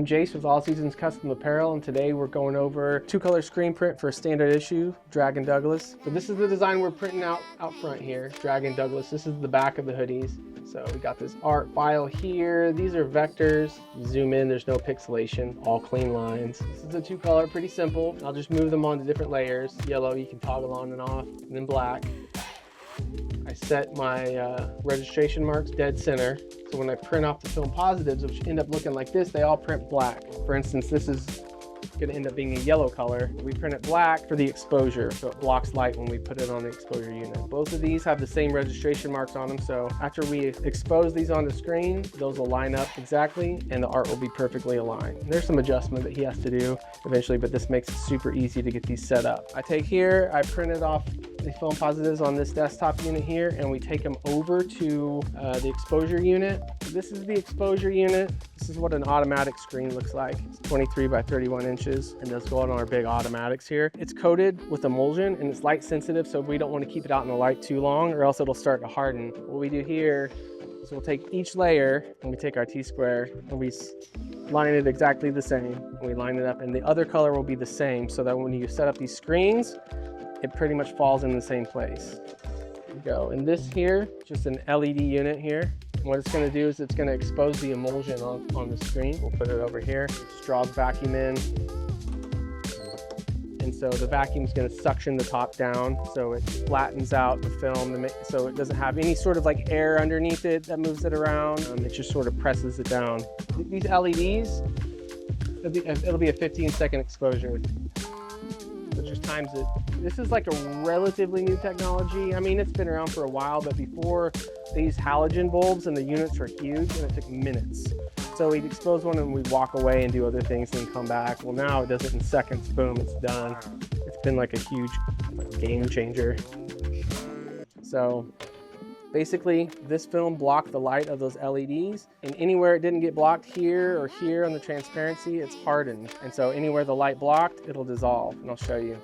I'm Jace with All Seasons Custom Apparel, and today we're going over 2-color screen print for a standard issue, Dragon Douglas. So this is the design we're printing out front here, Dragon Douglas. This is the back of the hoodies. So we got this art file here. These are vectors. Zoom in, there's no pixelation, all clean lines. This is a 2-color, pretty simple. I'll just move them onto different layers. Yellow, you can toggle on and off, and then black. I set my registration marks dead center. So when I print off the film positives, which end up looking like this, they all print black. For instance, this is gonna end up being a yellow color. We print it black for the exposure, so it blocks light when we put it on the exposure unit. Both of these have the same registration marks on them, so after we expose these on the screen, those will line up exactly, and the art will be perfectly aligned. And there's some adjustment that he has to do eventually, but this makes it super easy to get these set up. I take here, I printed off the film positives on this desktop unit here, and we take them over to the exposure unit. This is the exposure unit. This is what an automatic screen looks like. It's 23 by 31 inches, and those go on our big automatics here. It's coated with emulsion, and it's light sensitive, so we don't want to keep it out in the light too long, or else it'll start to harden. What we do here is we'll take each layer, and we take our T-square, and we line it exactly the same. And we line it up, and the other color will be the same, so that when you set up these screens, it pretty much falls in the same place. There we go. And this here, just an LED unit here. And what it's going to do is it's going to expose the emulsion on the screen. We'll put it over here. Just draw the vacuum in. And so the vacuum is going to suction the top down, so it flattens out the film, so it doesn't have any sort of like air underneath it that moves it around. It just sort of presses it down. These LEDs, it'll be a 15-second exposure. So just times it. This is like a relatively new technology. I mean, it's been around for a while, but before, these halogen bulbs and the units were huge, and it took minutes. So we'd expose one and we'd walk away and do other things and then come back. Well, now it does it in seconds. Boom, it's done. It's been like a huge game changer. So basically, this film blocked the light of those LEDs, and anywhere it didn't get blocked here or here on the transparency, it's hardened. And so anywhere the light blocked, it'll dissolve, and I'll show you.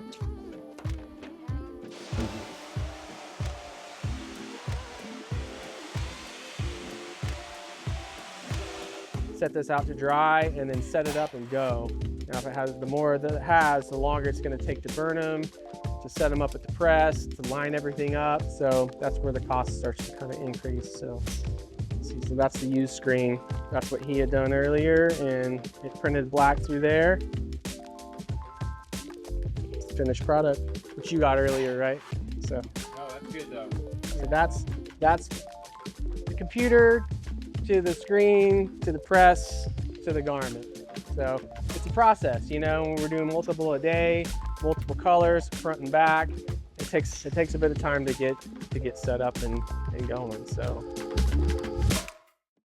Set this out to dry and then set it up and go. Now if it has, the more that it has, the longer it's going to take to burn them, to set them up at the press, to line everything up. So that's where the cost starts to kind of increase. So that's the used screen. That's what he had done earlier, and it printed black through there. It's the finished product, which you got earlier, right? So. Oh, that's good though. So that's the computer to the screen, to the press, to the garment. So it's a process, you know, when we're doing multiple a day, multiple colors, front and back, it takes a bit of time to get set up and going. So